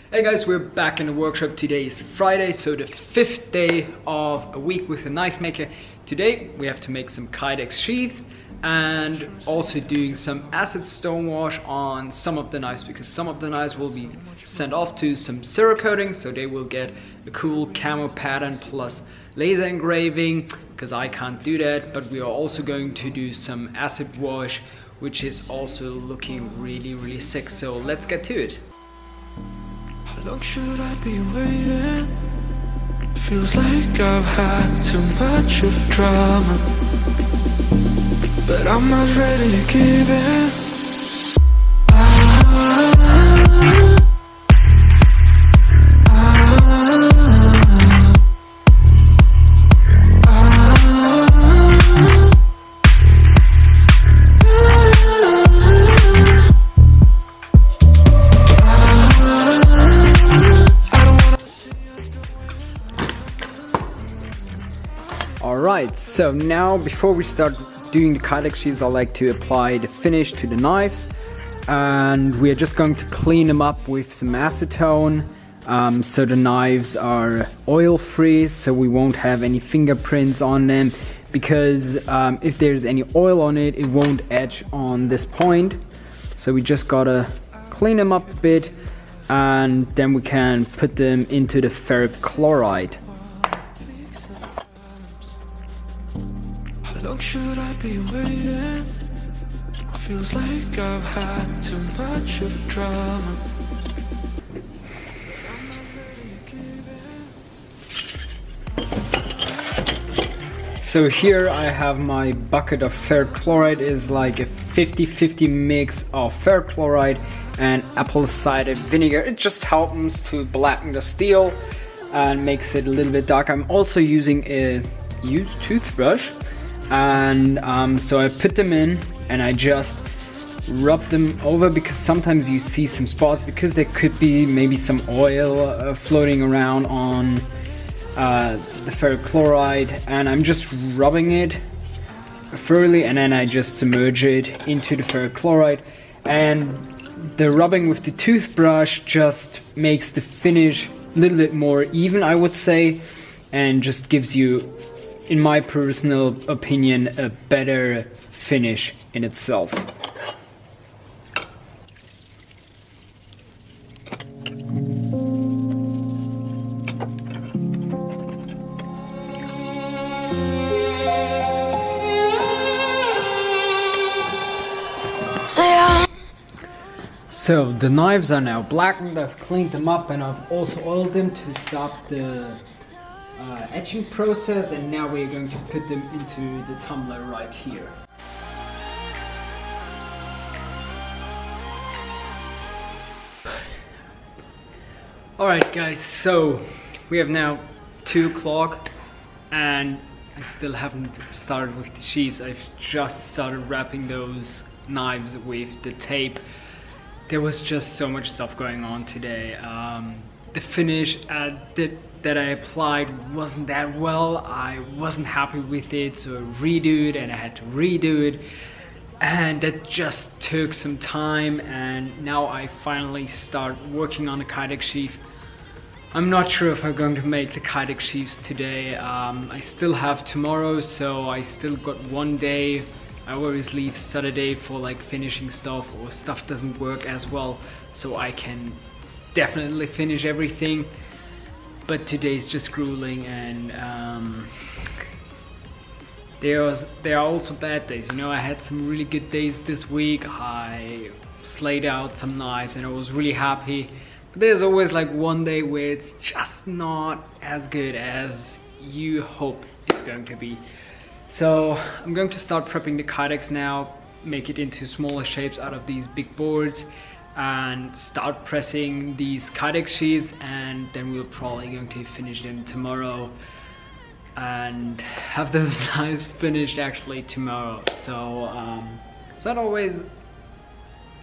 Hey guys, we're back in the workshop. Today is Friday, so the 5th day of a week with the Knifemaker. Today we have to make some Kydex sheaths and also doing some acid stonewash on some of the knives, because some of the knives will be sent off to some Cerakoting, so they will get a cool camo pattern plus laser engraving, because I can't do that. But we are also going to do some acid wash, which is also looking really sick, so let's get to it. How long should I be waiting? Feels like I've had too much of drama, but I'm not ready to give in. Alright, so now before we start doing the Kydex sheaths, I like to apply the finish to the knives, and we are just going to clean them up with some acetone, so the knives are oil free, so we won't have any fingerprints on them, because if there's any oil on it, it won't etch on this point. So we just gotta clean them up a bit, and then we can put them into the ferric chloride. How long should I be waiting? Feels like I've had too much of drama. So here I have my bucket of ferric chloride. Is like a 50-50 mix of ferric chloride and apple cider vinegar. It just helps to blacken the steel and makes it a little bit darker. I'm also using a used toothbrush, and so I put them in and I just rub them over, because sometimes you see some spots, because there could be maybe some oil floating around on the ferric chloride, and I'm just rubbing it thoroughly, and then I just submerge it into the ferric chloride. And the rubbing with the toothbrush just makes the finish a little bit more even, I would say, and just gives you, in my personal opinion, a better finish in itself. So the knives are now blackened. I've cleaned them up, and I've also oiled them to stop the etching process, and now we're going to put them into the tumbler right here. Alright guys, so we have now 2 o'clock and I still haven't started with the sheaths. I've just started wrapping those knives with the tape. There was just so much stuff going on today. The finish that I applied wasn't that well. I wasn't happy with it, so I redo it, and I had to redo it, and that just took some time. And now I finally start working on the Kydex sheath. I'm not sure if I'm going to make the Kydex sheaths today. I still have tomorrow, so I still got one day. I always leave Saturday for like finishing stuff, or stuff doesn't work as well, so I can definitely finish everything. But today's just grueling, and there are also bad days. You know, I had some really good days this week. I slayed out some knives and I was really happy. But there's always like one day where it's just not as good as you hope it's going to be. So I'm going to start prepping the Kydex now, make it into smaller shapes out of these big boards, and start pressing these Kydex sheaths, and then we're probably going to finish them tomorrow and have those knives finished actually tomorrow. So it's not always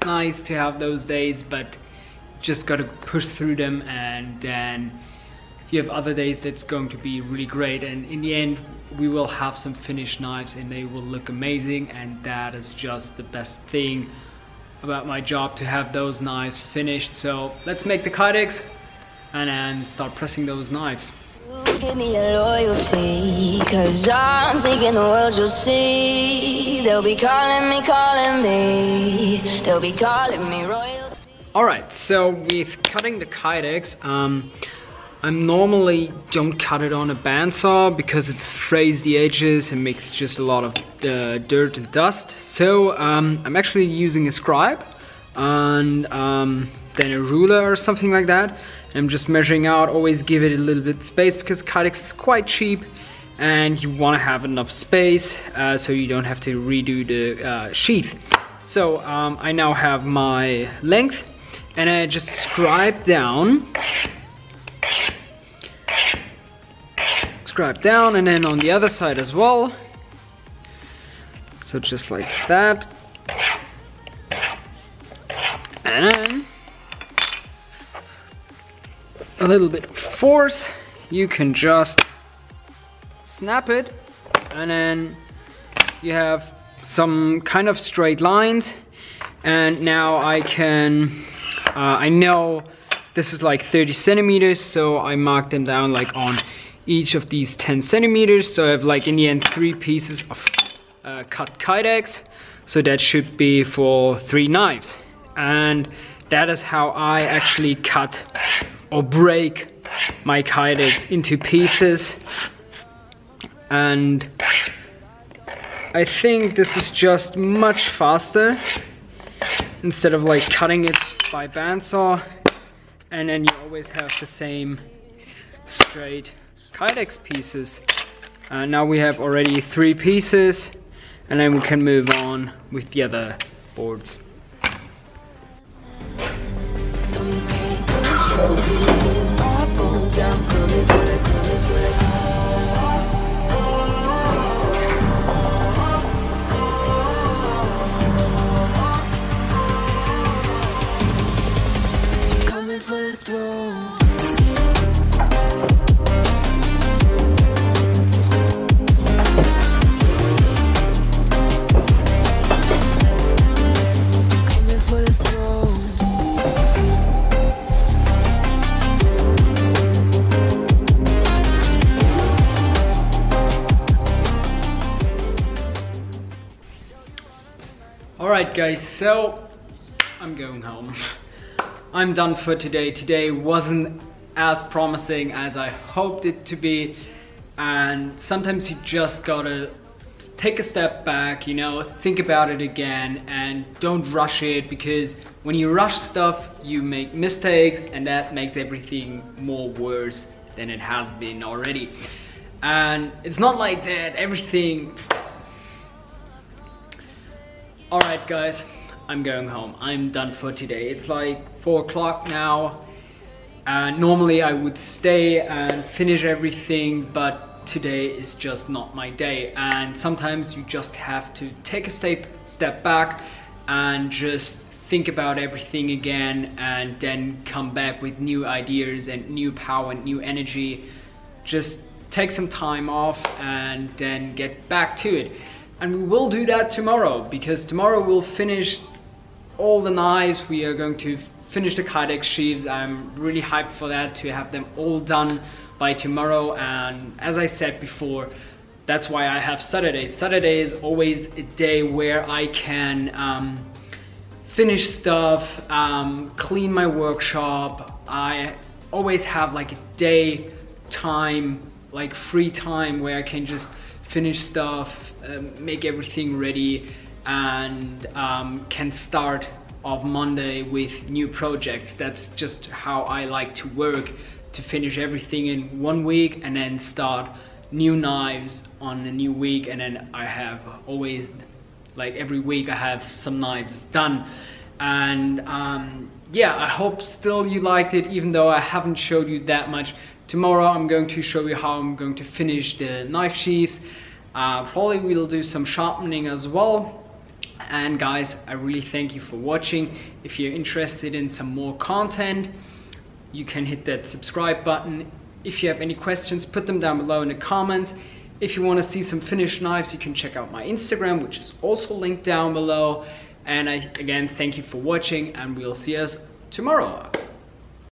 nice to have those days, but just gotta push through them, and then you have other days that's going to be really great, and in the end we will have some finished knives and they will look amazing, and that is just the best thing about my job to have those knives finished. So let's make the Kydex and then start pressing those knives. Give me your loyalty, 'cause I'm taking the world, you'll see. They'll be calling me, they'll be calling me royalty. Alright, so with cutting the Kydex, I normally don't cut it on a bandsaw because it frays the edges and makes just a lot of dirt and dust. So I'm actually using a scribe and then a ruler or something like that. I'm just measuring out, always give it a little bit of space because Kydex is quite cheap and you want to have enough space so you don't have to redo the sheath. So I now have my length and I just scribe down. Scribe down and then on the other side as well. So just like that. And then a little bit of force, you can just snap it and then you have some kind of straight lines. And now I can, I know this is like 30 centimeters, so I mark them down like on each of these 10 centimeters. So I have like in the end 3 pieces of cut Kydex. So that should be for 3 knives. And that is how I actually cut or break my Kydex into pieces. And I think this is just much faster instead of like cutting it by bandsaw, and then you always have the same straight Kydex pieces. Now we have already 3 pieces, and then we can move on with the other boards. Coming for the throne. Alright guys, so I'm going home. I'm done for today. Today wasn't as promising as I hoped it to be, and sometimes you just gotta take a step back, you know, think about it again and don't rush it, because when you rush stuff you make mistakes and that makes everything more worse than it has been already. And it's not like that everything. Alright guys, I'm going home. I'm done for today. It's like 4 o'clock now. Normally I would stay and finish everything, but today is just not my day. And sometimes you just have to take a step back and just think about everything again, and then come back with new ideas and new power and new energy. Just take some time off and then get back to it. And we will do that tomorrow, because tomorrow we'll finish all the knives. We are going to finish the Kydex sheaves. I'm really hyped for that, to have them all done by tomorrow. And as I said before, that's why I have Saturday. Saturday is always a day where I can finish stuff, clean my workshop. I always have like a day time, like free time, where I can just finish stuff, make everything ready, and can start off Monday with new projects. That's just how I like to work, to finish everything in 1 week and then start new knives on a new week. And then I have always, like every week I have some knives done. And yeah, I hope still you liked it, even though I haven't showed you that much. Tomorrow I'm going to show you how I'm going to finish the knife sheaths. Probably we'll do some sharpening as well. And guys, I really thank you for watching. If you're interested in some more content, you can hit that subscribe button. If you have any questions, put them down below in the comments. If you want to see some finished knives, you can check out my Instagram, which is also linked down below. And again, thank you for watching, and we'll see us tomorrow.